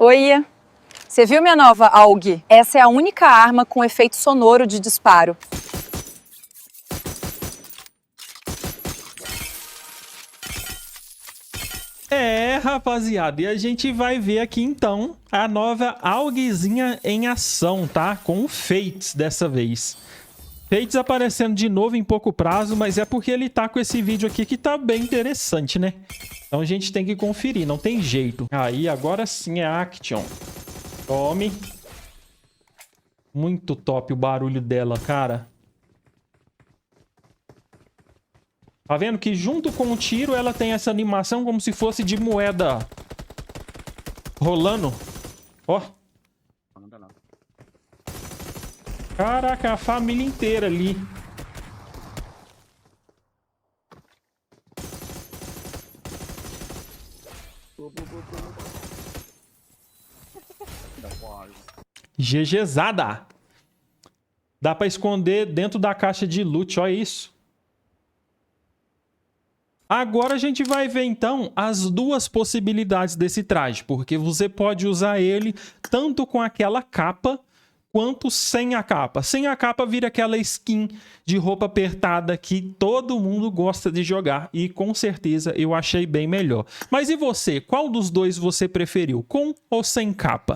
Oi, você viu minha nova AUG? Essa é a única arma com efeito sonoro de disparo. Rapaziada, e a gente vai ver aqui então a nova AUGzinha em ação, tá? Com o Fates dessa vez. Fates aparecendo de novo em pouco prazo, mas é porque ele tá com esse vídeo aqui que tá bem interessante, né? Então a gente tem que conferir, não tem jeito. Aí, agora sim é Action. Tome. Muito top o barulho dela, cara. Tá vendo que junto com o tiro ela tem essa animação como se fosse de moeda rolando. Ó. Caraca, a família inteira ali. GGzada. Dá pra esconder dentro da caixa de loot, olha isso. Agora a gente vai ver então as duas possibilidades desse traje, porque você pode usar ele tanto com aquela capa quanto sem a capa. Sem a capa vira aquela skin de roupa apertada que todo mundo gosta de jogar e com certeza eu achei bem melhor. Mas e você? Qual dos dois você preferiu? Com ou sem capa?